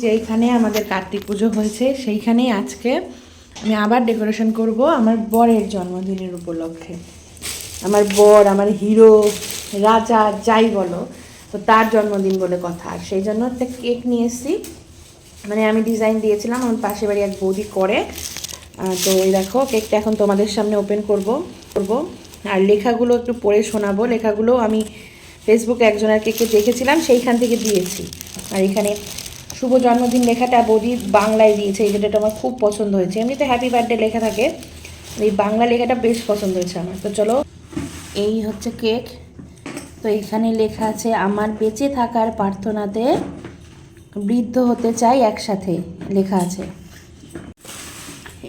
যেইখানে আমাদের কার্তিক পুজো হয়েছে সেইখানেই আজকে আমি আবার ডেকোরেশন করব আমার বরের জন্মদিনের উপলক্ষে। আমার বর আমার হিরো রাজা যাই বলো, তো তার জন্মদিন বলে কথা। আর সেই জন্য একটা কেক নিয়ে এসেছি, মানে আমি ডিজাইন দিয়েছিলাম, আমার পাশে বাড়ি এক বৌদি করে। তো ওই দেখো কেকটা এখন তোমাদের সামনে ওপেন করব। আর লেখাগুলো একটু পড়ে শোনাবো। লেখাগুলো আমি ফেসবুকে একজনের কেকে দেখেছিলাম, সেইখান থেকে দিয়েছি। আর এখানে শুভ জন্মদিন লেখাটা বৌদি বাংলায় দিয়েছে, এই লেখাটা আমার খুব পছন্দ হয়েছে। এমনিতে হ্যাপি বার্থডে লেখা থাকে, এই বাংলা লেখাটা বেশ পছন্দ হয়েছে আমার। তো চলো, এই হচ্ছে কেক। তো এখানে লেখা আছে, আমার বেঁচে থাকার প্রার্থনাতে বৃদ্ধ হতে চাই একসাথে, লেখা আছে।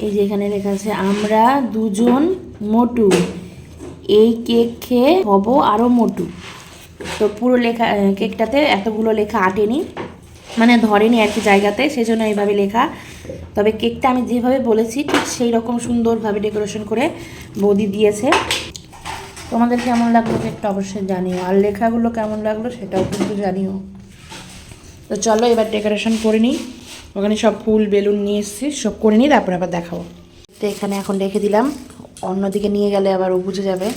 এই যে এখানে লেখা আছে, আমরা দুজন মোটু, এই কেক খেয়ে হব আরও মোটু। তো পুরো লেখা কেকটাতে এতগুলো লেখা আটেনি, মানে ধরেনি আর কি জায়গাতে, সেই জন্য এইভাবে লেখা। তবে কেকটা আমি যেভাবে বলেছি ঠিক সেই রকম সুন্দরভাবে ডেকোরেশন করে বৌদি দিয়েছে। তোমাদের কেমন লাগলো কেকটা অবশ্যই জানিও, আর লেখাগুলো কেমন লাগলো সেটাও কিন্তু জানিও। তো চলো এবার ডেকোরেশন করে নিই। ওখানে সব ফুল বেলুন নিয়ে এসেছি, সব করে নিই, তারপরে আবার দেখাবো। তো এখানে এখন রেখে দিলাম, অন্যদিকে নিয়ে গেলে আবার ও বুঝে যাবে।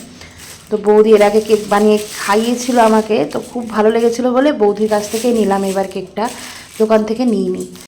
তো বৌদি এর আগে কেক বানিয়ে খাইয়েছিল আমাকে, তো খুব ভালো লেগেছিলো বলে বৌদির কাছ থেকেই নিলাম এবার কেকটা, দোকান থেকে নিইনি।